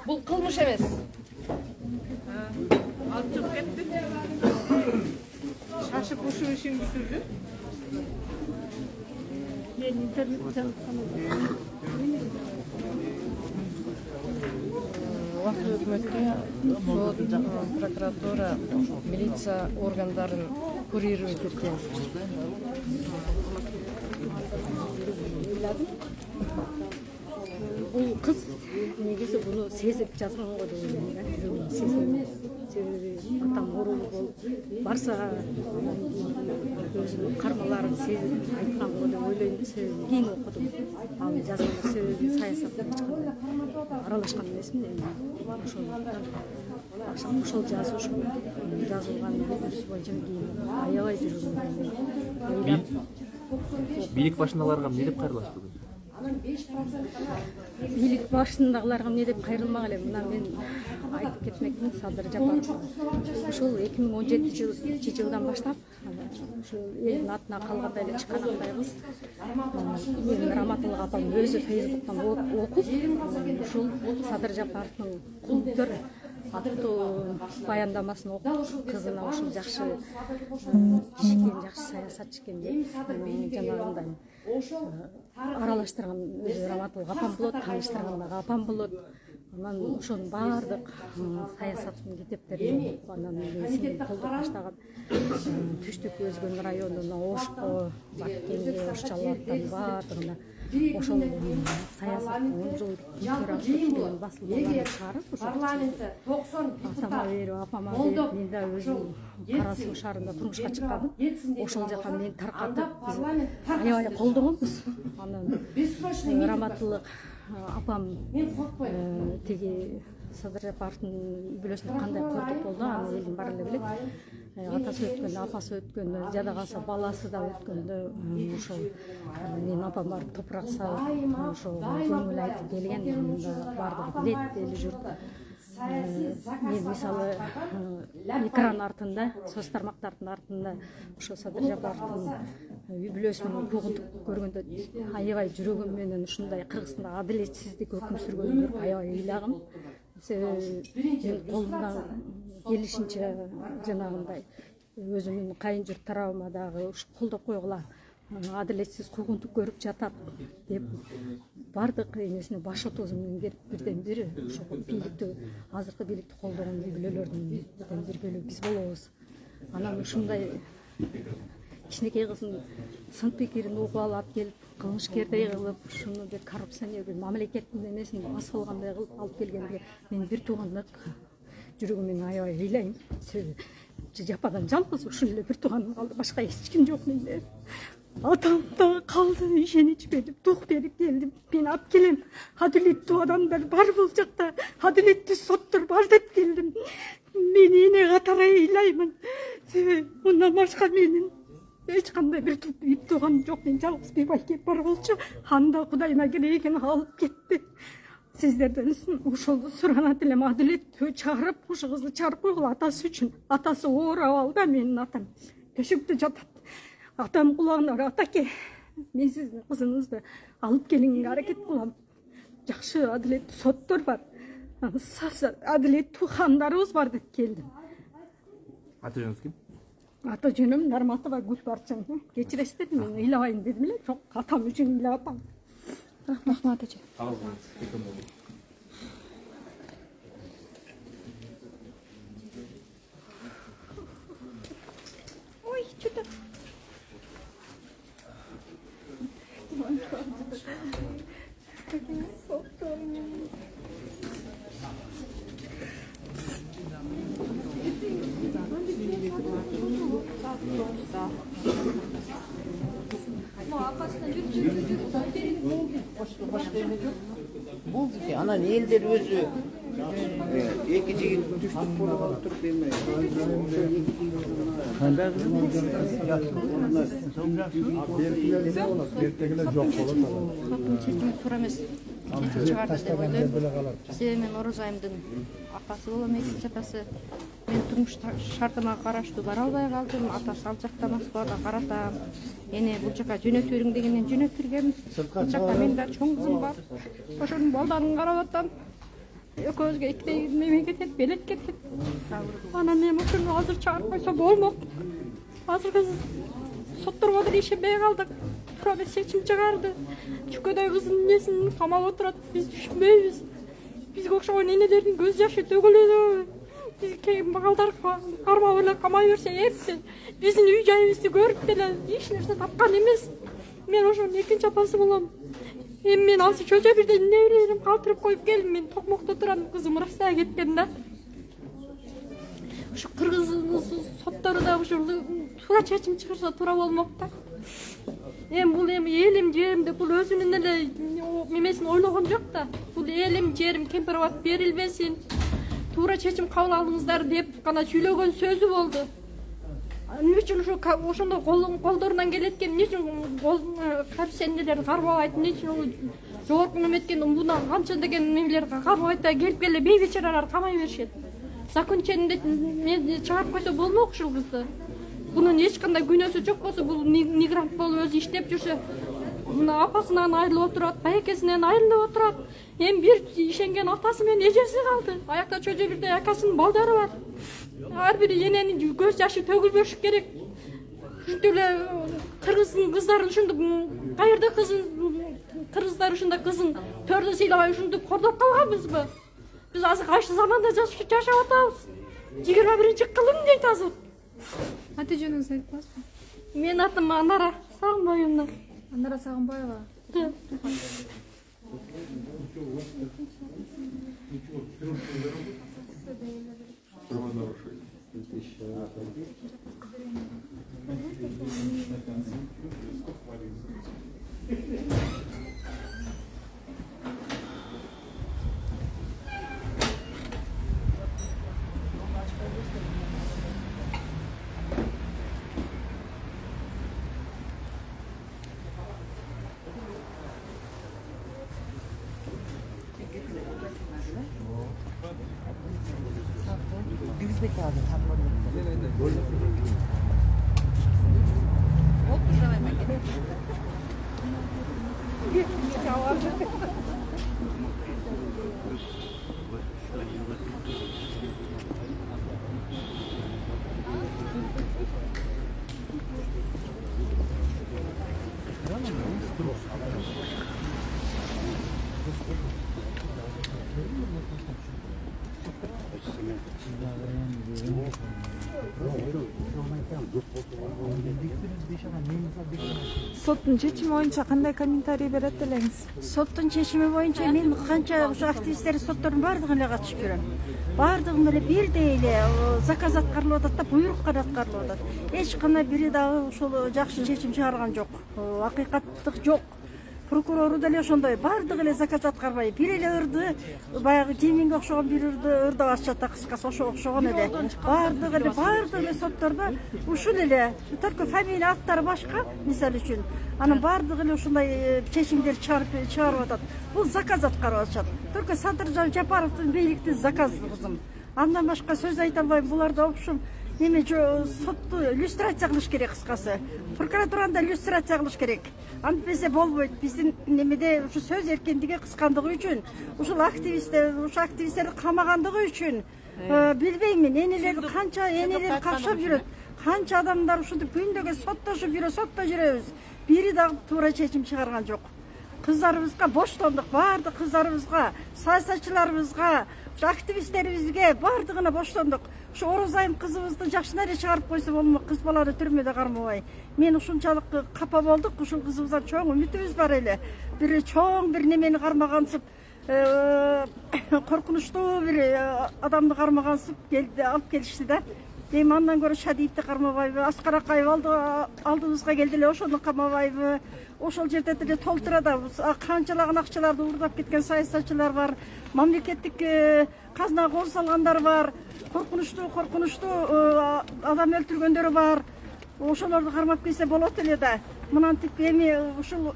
Bu kılmış emez. Alçıp ketdi. Şaşıp uşu işin bitirdi. Ben internetten Вакыт өкмөткө сот, прокуратура, милиция органдарын курировать эткен. Бул кыз негизи буну сезип жазган го деп ойлойм. Себеби атам орул болуп барса өзүнүн кармаларын сезип айткан го деп ойлойм. Себеби кийин окудум. Ал жазган себеби саясатка эч кандай аралашкан эмесмин эми. Ошол жазылган боюнча кийин аябай жүргүм. Бийлик башындагыларга эмне деп кайрыласыз бүгүн? Бийлик башындагыларга эмне деп кайрылмак элем. Мына мен айтып кетмекмин, Садыр Жапаров. Ошол 2017-жылдан баштап ошол элдин атына калгандай эле чыканактайбыз. Менин Раматылык апам өзү Фейсбуктан окуп, ушул Садыр Жапаровдун кулдур аттуу баяндамасын окуп, кызына ушул жакшы ишкен, жакшы саясатчы экен деп жанагындай аралаштырган өзү Раматылык апам болот, тааныштырган дагы апам болот. Анан ошонун баардык саясаттын китептерин анан мен колдоп баштаган Түштүк Өзгөн районуна, Ошко, Баткенге, Ош Чалбаттан баардыгына ошол саясаттын 10 жылдык деген басылмаларын чыгарып, парламентте 90 атама берип, апама берип, мен да өзүм Кара Суу шаарында турмушка чыкканым. Ошол жака мени таркатып, аябай колдогонбуз. Анан Раматылык апам тиги Садыр Жапаровдун үй-бүлөсүндө кандай кордук болду, аны элдин баары эле билет. Атасы өткөндө, апасы өткөндө, жада калса баласы да өткөндө, ошол менин апам барып топурак салып, ошол көңүл айтып келген, баардыгы билет, эли журт. Мен мисалы экран артында, соц тармактардын артында ошо Садыр Жапаровдун үй-бүлөсүнүн куугунтук көргөндө аябай жүрөгүм менен ушундай Кыргызстанда адилетсиздик өкүм сүргөнүн көрүп аябай ыйлагым. Себеби колумдан келишинче жанагындай өзүмдүн кайын журт тарабыма дагы колдоп койгула, адилетсиз куугунтук көрүп жатат деп баардык эмесине баш отуусум берип бирден бири ошо бийликти, азыркы бийликти колдогон үй-бүлөлөрдүн бирден бир бөлүгү биз болобуз. Анан ушундай кичинекей кыздын сын пикирин угуп алып келип, кылмышкердей кылып, ушуну бир коррупционер, бир мамлекеттин эмесин басып алгандай кылып алып келгенге мен бир туугандык жүрөгүм менен аябай ыйлайм. Себеби жападан жалгыз ушул эле бир тууганым калды, башка эч ким жок менде. Атам да калды, ишенич берип, дух берип келдим. Мен алып келем. Адилеттүү адамдар бар бул жакта, адилеттүү соттор бар деп келдим. Мен эне катары ыйлаймын. Себеби мындан башка менин эч кандай бир тууганым жок. Мен жалгыз бир байке бар болчу, анда Кудайына керегин алып кетти. Сиздерден ушул суранат элем, адилеттүү чыгарып, ушу кызды чыгарып койгула атасы үчүн. Атасы оор абалда, менин атам төшөктө жатат. Атам кулагына атаке, мен сиздин кызыңызды алып келиңерге аракет кылам. Жакшы адилеттүү соттор бар, адилеттүү хандарыбыз бар деп келдим. Аты жөнүңүз ким? Аты жөнүм Нарматова Гүлбарчын. Кечиресиздер, мен ыйлабайын дедим эле, жок, атам үчүн ыйлап атам. Рахмат эже. Ой, что-то. Болду ki anан элдер өзү эки жигит түштүк болуп отуруп эме чечими туура эмес чечим чыгарды деп ойлойм. Себеби мен Орозайымдын апасы болом, экинчи атасы. Мен турмуш шартыма караштуу бара албай калдым. Атасы ал жакта Москвада карата. Эне бул жака жөнөтүп бериң дегенден жөнөтүп бергем. Бул жакта менин да чоң кызым бар. Ошонун балдарын карап атам. Экөөбүзгө эки мемлекет белет кетет. Анан мен ушуну азыр чыгарып койсо болмок. Азыр сотторго деле ишенбей калдык. Туура эмес чечим чыгарды. Чүкөдөй кыздын эмесин камап отурат. Биз түшүнбөйбүз. Бизге окшогон энелердин көз жашы төгүлөдү. Биз кийин балдар кармап эле камай берсе эпти. Биздин үй жайыбызды көрүп деле эч нерсе тапкан эмес. Мен ошонун экинчи апасы болом. Эми мен азыр чөчө бирден неберелерим калтырып коюп келдим. Мен Токмокто турам, кызым Россияга кеткен да. Ушу кыргыз соттору да ушу туура чечим чыгарса туура болмок да. Эми бул элим жерим деп бул өзүнүн эле немесин ойлогон жок да. Бул элим жерим кемпирабад берилбесин. Туура чечим кабыл алыңыздар деп гана сүйлөгөн сөзү болду. Эмне үчүн ошондо колдорунан келет экен, эмне үчүн карсенелерди кармабайт, эмне үчүн жогорку неметкен мына канча деген немелерди кармабайт да келип келе бейбечараларды камай беришет. Закон ченинде мен чыгарып койсо болмок ушул кызды. Bunun эч кандай күнөөсү жок болсо, бул мигрант болуп өзү иштеп жүрсө, мына апасынан айрылып отурат, байекесинен айрылып отурат. Эми бир ишенген атасы менен эжеси калды. Аякта чөжө бирде акасынын балдары бар. Ар бир эненин көз жашы төгүлбөш керек. Ушинтип эле кыргыздын кыздарын ушунтип кайерде кыргыздар ушундай кызын төрдө сыйламай ушинтип кордоп калганбызбы? Биз азыр кайсы заманда жашап атабыз? 21-кылым дейт азыр. Аты жөнүңүздү айтып коесузбу? Менин атым Анара Сагынбаева. Анара Сагынбаева. Соттун чечими боюнча кандай комментарий берет элеңиз? Соттун чечими боюнча мен канча ушу активисттер соттордун баардыгына эле катышып жүрөм. Баардыгында эле бирдей эле заказ аткарылып атат да, буйрук гана аткарылып атат. Эч кандай бири дагы ошол жакшы чечим чыгарган жок. Акыйкаттык жок. Прокурору деле ошондой, баардыгы эле заказ аткарбай, бир эле ырды, баягы Жеминге окшогон бир ырды ачат да, кыскасы ошого окшогон эле. Баардыгы эле соттордо ушул эле, только фамилия аттары башка, мисалы үчүн. Анын баардыгы эле ушундай чечимдер чыгарып атат. Бул заказ аткарып атышат. Только Садыржан Жапаровдун бийликтин заказы кызым. Андан башка сөз айта албайм, буларда общем неме сотту иллюстрация кылыш керек, кыскасы. Прокуратурада иллюстрация кылыш керек. Антпесе болбойт. Биздин немеде ушу сөз эркиндиги кыскандыгы үчүн, ушул активисттерди камагандыгы үчүн, билбеймин, энелер канча энелер какшап жүрөт. Канча адамдар ушинтип күндөгө соттошуп жүрөбүз. Бири дагы туура чечим чыгарган жок. Кыздарыбызга боштондук, баардык кыздарыбызга, саясатчыларыбызга, активисттерибизге баардыгына боштондук. Ушу Орозайым кызыбызды жакшына эле чыгарып койсо болмок, кыз баланы түрмөдө кармабай. Мен ушунчалык капа болдук, ушул кызыбыздан чоң үмүтүбүз бар эле. Бир чоң бир немени кармагансып, коркунучтуу бир адамды кармагансып алып келишти да. дейм андан көрө Шадиевди кармабайбы, Аскар Акаев алдыбызга келди эле, ошону камабайбы. Ошол жерде деле толтурада канчалаган акчаларды уурдап кеткен саясатчылар бар, мамлекеттик казына кол салгандар бар, коркунучтуу адам өлтүргөндөр бар. Ошолорду кармап келсе болот эле да. Мынантип эми ушул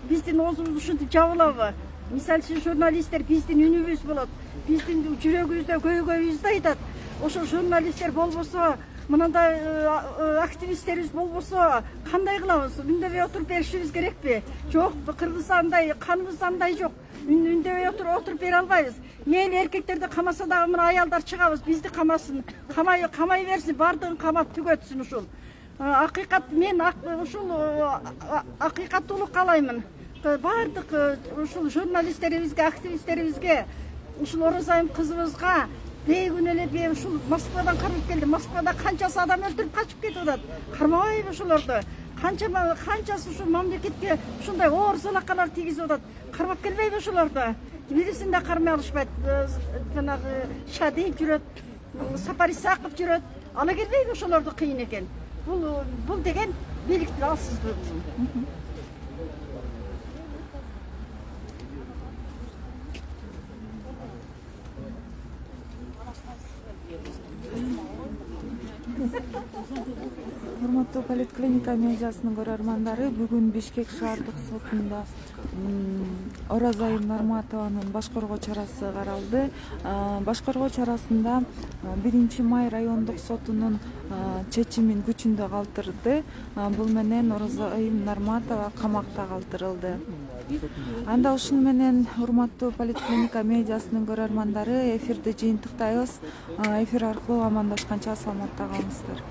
биздин оозубузду ушинтип жабылабы? Мисалы үчүн журналисттер биздин үнүбүз болот, биздин жүрөгүбүздө көйгөйүбүздү айтат. Ошол журналисттер болбосо, мынандай активисттерибиз болбосо кандай кылабыз? Үндөбөй отуруп беришибиз керекпи? Жок, Кыргызстандай каныбызда андай жок. Үндөбөй отуруп бере албайбыз. Мейли эркектерди камаса дагы мына аялдар чыгабыз, бизди камасын, камай берсин, бардыгын камап түгөтсүн ушул. Акыйкат, мен ушул акыйкаттуулук каалаймын. Бардык ушул журналисттерибизге, активисттерибизге, ушул Оразайым кызыбызга бейгүн эле ушул Москвадан кармап келди. Москвада канчасы адам өлтүрүп качып кетип атат. Кармабайбы ошолорду? Канчасы ушул мамлекетке ушундай оор залакалар тийгизип атат. Кармап келбейби ошолорду? Бирисин да кармай алышпайт. Жанагы Шадиев жүрөт, Сапар Исаков жүрөт. Ала келбейби ошолорду кыйын экен. Бул деген бийликтин алсыздыгы. Урматтуу Политклиника медиасынын көрөрмандары, бүгүн Бишкек шаардык сотунда Оразайым Нарматованын баш коргоо чарасы каралды. Баш коргоо чарасында 1 май райондук сотунун чечимин күчүндө калтырды. Бул менен Оразайым Нарматова камакта калтырылды. Анда ушун менен урматтуу Политклиника медиасынын көрөрмандары, эфирди жыйынтыктайбыз. Эфир аркылуу амандашканча саламатта калыңыздар.